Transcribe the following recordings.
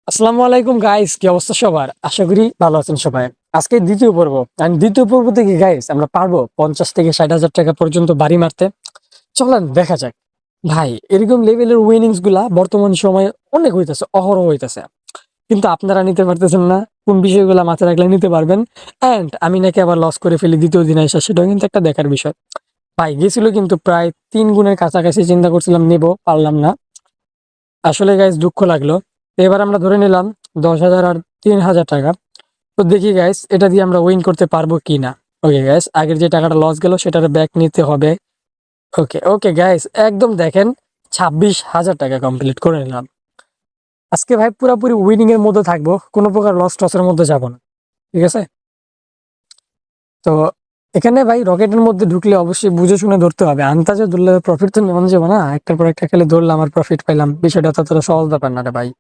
আসসালামু আলাইকুম গাইস, কি অবস্থা সবার? আশা করি ভালো আছেন সবাই। আজকে দ্বিতীয় পর্ব। আর দ্বিতীয় পর্ব থেকে গাইস আমরা পারবো 50 থেকে 60 হাজার টাকা পর্যন্ত বাড়ি মারতে। চলেন দেখা যাক। ভাই, এরকম লেভেলের উইনিংস গুলা বর্তমান সময়ে অনেক হইতেছে, অহরহ হইতেছে। কিন্তু আপনারা নিতে পারতেছেন না। কোন বিষয়গুলো মাথায় রাখলে নিতে পারবেন। এন্ড আমি নাকি আবার লস করে ফেলি দ্বিতীয় দিন এসে, সেটাও কিন্তু একটা দেখার বিষয়। ভাই, গেছিল কিন্তু প্রায় 3 গুণের কাছাকাছি। চিন্তা করছিলাম নেব, পারলাম না। আসলে গাইস দুঃখ লাগলো। তো এবার আমরা ধরে নিলাম 10,000 আর 3,000 টাকা। তো দেখি গাইস এটা দিয়ে আমরা উইন করতে পারবো কি না। ওকে গাইস, আগের যে টাকাটা লস গেল সেটার ব্যাক নিতে হবে। ওকে ওকে গাইস, একদম দেখেন 26,000 টাকা কমপ্লিট করে নিলাম। আজকে ভাই পুরোপুরি উইনিং এর মধ্যে থাকবো, কোনো প্রকার লস টসের মধ্যে যাব না। ঠিক আছে। তো এখানে ভাই রকেটের মধ্যে ঢুকলে অবশ্যই বুঝে শুনে ধরতে হবে। আন্দাজে ধরলে প্রফিট তো নেওয়া যাবে না। একটার পর একটা খেলে ধরলাম আর প্রফিট পাইলাম, বিষয়টা ততটা সহজ ব্যাপার না রে ভাই।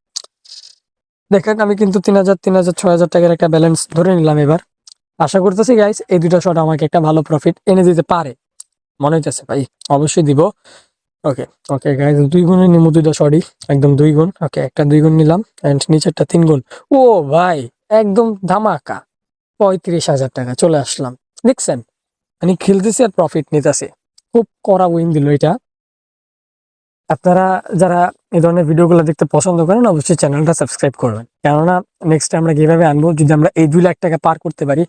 দেখেন আমি কিন্তু 3,000 3,000 6,000 টাকার একটা ব্যালেন্স ধরে নিলাম এবার। আশা করতেছি গাইস এই দুটো শট আমাকে একটা ভালো প্রফিট এনে দিতে পারে। মনে হইতেছে ভাই, অবশ্যই দিব। ওকে ওকে গাইস, 2 গুণে নিমু দুইটা শটই। একদম 2 গুণ। ওকে, একটা 2 গুণ নিলাম এন্ড নিচেরটা 3 গুণ। ও ভাই, একদম ধামাকা। 35,000 টাকা চলে আসলাম। দেখছেন, মানে খেলতেছি আর প্রফিট নিতেছি। খুব কড়া উইন দিল এটা। আপনারা যারা এই ধরনের ভিডিওগুলো দেখতে পছন্দ করেন অবশ্যই চ্যানেলটা সাবস্ক্রাইব করবেন, কেননা নেক্সট আমরা কিভাবে আনবো, যদি আমরা এই 2 লাখ টাকা পার করতে পারি।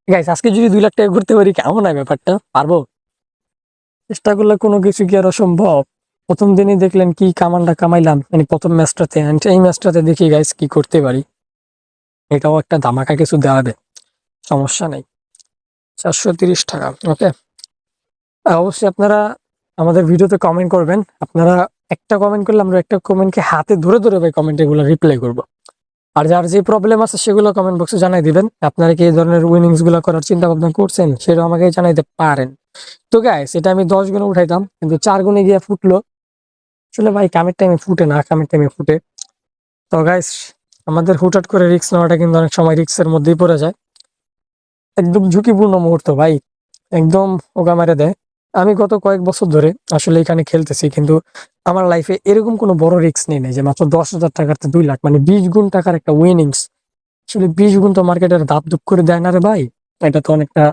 গাইস, আজকে যদি 2 লাখ টাকা করতে পারি কেমন হয় ব্যাপারটা? পারবো? চেষ্টা করলে কোনো কিছু কি আর অসম্ভব? প্রথম দিনই দেখলেন কি কামানটা কামাইলাম, মানে প্রথম ম্যাচটাতে। and এই ম্যাচটাতে দেখি গাইস কি করতে পারি। এটাও একটা ধামাকা কিছু দেওয়াবে, সমস্যা নেই। 430 টাকা। ওকে, অবশ্যই আপনারা আমাদের ভিডিওতে কমেন্ট করবেন। আপনারা একটা কমেন্ট করলে আমরা একটা কমেন্টকে হাতে ধরে ধরে ভাই কমেন্ট এগুলো রিপ্লাই করবো। আর যার যে প্রবলেম আছে সেগুলো কমেন্ট বক্সে জানাই দিবেন। আপনারা কি এই ধরনের উইনিংস গুলো করার চিন্তা ভাবনা করছেন সেটা আমাকে জানাইতে পারেন। তো গাইস, এটা আমি 10 গুণে উঠাইতাম কিন্তু 4 গুণে গিয়ে ফুটলো। আসলে ভাই কামের টাইমে ফুটে না, কামের টাইমে ফুটে। তো গাইস, আমাদের হুটহাট করে রিস্ক নেওয়াটা কিন্তু অনেক সময় রিস্কের মধ্যেই পড়ে যায়। একদম ঝুঁকিপূর্ণ মুহূর্ত ভাই, একদম ওগা মেরে দেয়। আমি গত কয়েক বছর ধরে আসলে এখানে খেলতেছি, কিন্তু আমার লাইফে এরকম কোনো বড় রিস্ক নেই নাই যে মাত্র 10,000 টাকাতে 2 লাখ, মানে 20 গুণ টাকার একটা উইনিংস। আসলে 20 গুণ তো মার্কেটের ধাপ ধুপ করে দেয় না রে ভাই। এটা তো অনেকটা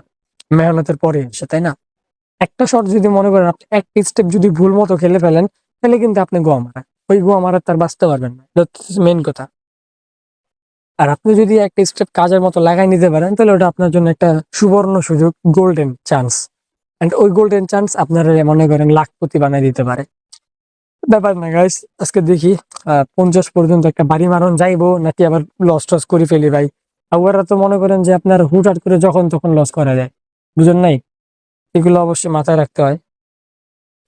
মেহনতের পরে আসে, তাই না? একটা শট যদি মনে করেন আপনি একটা স্টেপ যদি ভুল মতো খেলে ফেলেন, তাহলে কিন্তু আপনি গোয়া মারা, ওই গোয়া মারার তার বাঁচতে পারবেন না। এটা মেইন কথা। আর আপনি যদি একটা স্টেপ কাজের মতো লাগাই নিতে পারেন, তাহলে ওটা আপনার জন্য একটা সুবর্ণ সুযোগ, গোল্ডেন চান্স। এন্ড ওই গোল্ডেন চান্স আপনারা মনে করেন লাখপতি বানাই দিতে পারে। ব্যাপার না গাইস, আজকে দেখি 50 পর্যন্ত একটা বাড়ি মারণ যাইবো নাকি আবার লস টস করে ফেলি ভাই। আর ওরা তো মনে করেন যে আপনার হুটহাট করে যখন তখন লস করা যায়, বুঝেন নাই? এগুলো অবশ্যই মাথায় রাখতে হয়।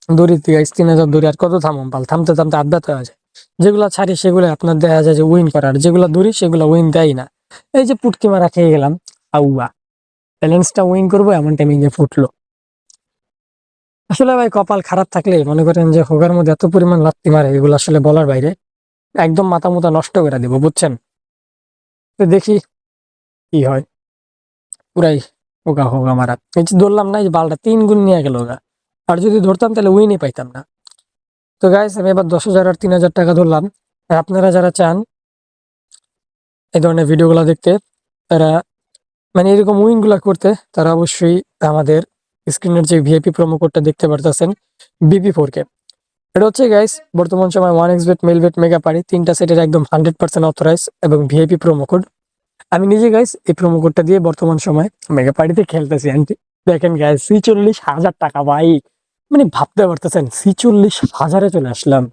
দড়ি গাইস 3,000 দড়ি আর কত থামুন পাল, থামতে থামতে আড্ডাতে হয়ে যায়। যেগুলা ছাড়ি সেগুলো আপনার দেখা যায় যে উইন করার, যেগুলো দড়ি সেগুলো উইন দেয় না। এই যে পুটকি মারা খেয়ে গেলাম। আউয়া, ব্যালেন্সটা উইন করবো এমন টাইমে গিয়ে ফুটলো। আসলে ভাই কপাল খারাপ থাকলে মনে করেন যে হোগার মধ্যে এত পরিমাণ লাত্তি মারে, এগুলো আসলে বলার বাইরে। একদম মাথা মুথা নষ্ট করে দিব, বুঝছেন? তো দেখি কি হয়। পুরাই হোগা হোগা মারা। এই যে ধরলাম না, এই যে বালটা 3 গুণ নিয়ে গেল হোগা। আর যদি ধরতাম তাহলে উইনই পাইতাম না। তো গাইস, আমি এবার 10,000 আর 3,000 টাকা ধরলাম। আর আপনারা যারা চান এই ধরনের ভিডিওগুলো দেখতে, তারা মানে এরকম উইন গুলা করতে, তারা অবশ্যই আমাদের স্ক্রিনের যে ভিআইপি প্রোমো কোডটা দেখতে পারতেছেন, BP4K। এটা হচ্ছে গাইস বর্তমান সময় 1xBet, মেলবেট, মেগা পারি তিনটা সেটের একদম 100% অথরাইজ এবং ভিআইপি প্রোমো কোড। আমি নিজে গাইস এই প্রোমো কোডটা দিয়ে বর্তমান সময় মেগা পার্টিতে খেলতেছি। আন্টি দেখেন গাইস, 46,000 টাকা ভাই। মানে ভাবতে পারতেছেন 46,000-এ চলে আসলাম।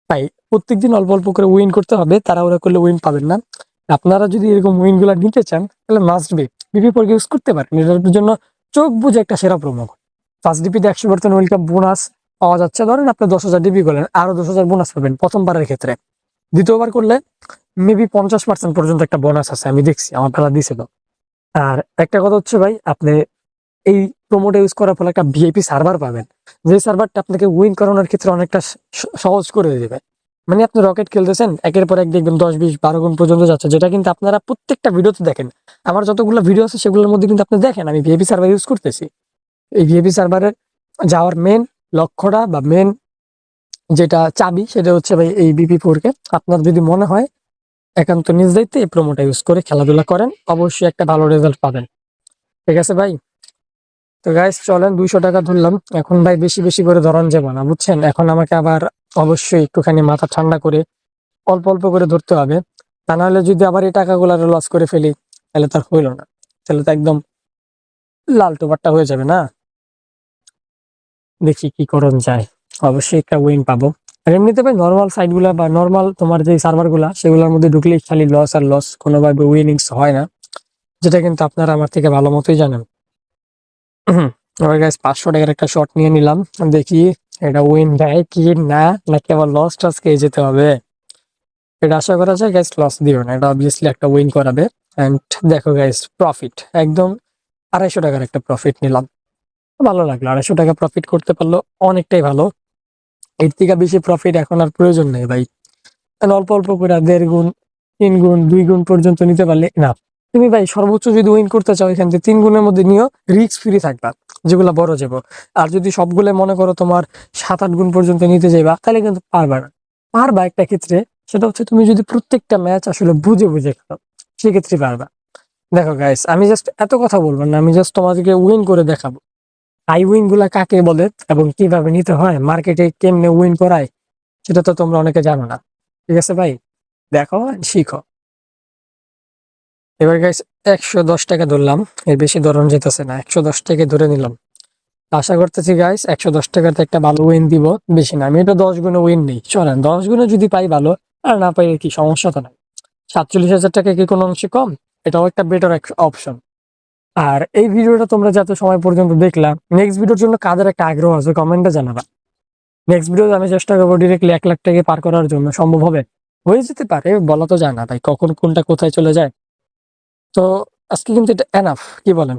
ভাই, প্রত্যেকদিন অল্প অল্প করে উইন করতে হবে, তাড়াহুড়া করলে উইন পাবেন না। আপনারা যদি এরকম উইন গুলা নিতে চান তাহলে মাস্ট বি বিপি পর ইউজ করতে পারেন। এটার জন্য চোখ বুঝে একটা সেরা প্রোমো কোড। ফার্স্ট ডিপিতে 100% ওয়েলকাম বোনাস পাওয়া যাচ্ছে। ধরেন আপনি 10,000 ডিপি করলেন, আরো 10,000 বোনাস পাবেন প্রথমবারের ক্ষেত্রে। দ্বিতীয়বার করলে মেবি 50% পর্যন্ত একটা বোনাস আছে, আমি দেখছি আমার খেলা দিছিল। আর একটা কথা হচ্ছে ভাই, আপনি এই প্রোমোটা ইউজ করার ফলে একটা ভিআইপি সার্ভার পাবেন, যে সার্ভারটা আপনাকে উইন করানোর ক্ষেত্রে অনেকটা সহজ করে দেবে। মানে আপনি রকেট খেলতেছেন, একের পর এক দেখবেন 10, 20, 12 গুণ পর্যন্ত যাচ্ছে, যেটা কিন্তু আপনারা প্রত্যেকটা ভিডিওতে দেখেন। আমার যতগুলো ভিডিও আছে সেগুলোর মধ্যে কিন্তু আপনি দেখেন আমি ভিআইপি সার্ভার ইউজ করতেছি। এই ভিআইপি সার্ভারের যাওয়ার মেন লক্ষ্যটা বা মেন যেটা চাবি, সেটা হচ্ছে ভাই এই BP4K। আপনার যদি মনে হয় একান্ত নিজ দায়িত্বে এই প্রোমোটা ইউজ করে খেলাধুলা করেন, অবশ্যই একটা ভালো রেজাল্ট পাবেন। ঠিক আছে ভাই? তো গাইস চলেন 200 টাকা ধরলাম, এখন ভাই বেশি বেশি করে ধরন যাবে না, বুঝছেন? এখন আমাকে আবার অবশ্যই একটুখানি মাথা ঠান্ডা করে অল্প অল্প করে ধরতে হবে। তা নাহলে যদি আবার এই টাকাগুলো লস করে ফেলি, তাহলে তার হইলো না, তাহলে তো একদম লাল টোপাট্টা হয়ে যাবে না। দেখি কি করণ যায়, অবশ্যই একটা উইন পাবো। আর এমনিতে ভাই নর্মাল সাইট গুলা বা নর্মাল তোমার যে সার্ভার গুলা, সেগুলোর মধ্যে ঢুকলেই খালি লস আর লস, কোনোভাবে উইনিংস হয় না, যেটা কিন্তু আপনারা আমার থেকে ভালো মতোই জানেন। এবার গাইস 500 টাকার একটা শট নিয়ে নিলাম, দেখি এটা উইন দেয় কি না, নাকি আবার লস টস খেয়ে যেতে হবে। এটা আশা করা যায় গাইস লস দিও না, এটা অবভিয়াসলি একটা উইন করাবে। এন্ড দেখো গাইস প্রফিট একদম 250 টাকার একটা প্রফিট নিলাম, ভালো লাগলো। 250 টাকা প্রফিট করতে পারলো, অনেকটাই ভালো। এর থেকে বেশি প্রফিট এখন আর প্রয়োজন নেই ভাই। কারণ অল্প অল্প করে 1.5 গুণ, 3 গুণ, 2 গুণ পর্যন্ত নিতে পারলে না। তুমি ভাই সর্বোচ্চ যদি উইন করতে চাও, এখান থেকে 3 গুণের মধ্যে নিও, রিস্ক ফ্রি থাকবা, যেগুলো বড় যাবো। আর যদি সবগুলো মনে করো তোমার 7-8 গুণ পর্যন্ত নিতে যাইবা, তাহলে কিন্তু পারবা না। পারবা একটা ক্ষেত্রে, সেটা হচ্ছে তুমি যদি প্রত্যেকটা ম্যাচ আসলে বুঝে বুঝে খেলো, সেক্ষেত্রে পারবা। দেখো গাইস, আমি জাস্ট এত কথা বলবো না, আমি জাস্ট তোমাদেরকে উইন করে দেখাবো। হাই উইন গুলা কাকে বলে এবং কিভাবে নিতে হয়, মার্কেটে কেমনে উইন করায়, সেটা তো তোমরা অনেকে জানো না। ঠিক আছে ভাই, দেখো and শিখো। এবার গাইস 110 টাকা ধরলাম, এর বেশি ধরন যেতেছে না, 110 টাকা ধরে নিলাম। আশা করতেছি গাইস 110 টাকাতে একটা ভালো উইন দিব, বেশি না। আমি এটা 10 গুণে উইন নেই, চলেন 10 গুণে যদি পাই ভালো, আর না পাই কি সমস্যা তো নাই। 47,000 টাকা কি কোনো অংশে কম? এটাও একটা বেটার অপশন। আর এই ভিডিওটা তোমরা যত সময় পর্যন্ত দেখলাম, নেক্সট ভিডিওর জন্য কাদের একটা আগ্রহ আছে কমেন্টে জানাবা। নেক্সট ভিডিওতে আমি চেষ্টা করবো ডিরেক্টলি 1 লাখ টাকা পার করার জন্য, সম্ভব হবে? হয়ে যেতে পারে, বলা তো যায় না ভাই, কখন কোনটা কোথায় চলে যায়। তো আজকে কিন্তু এটা এনাফ, কি বলেন?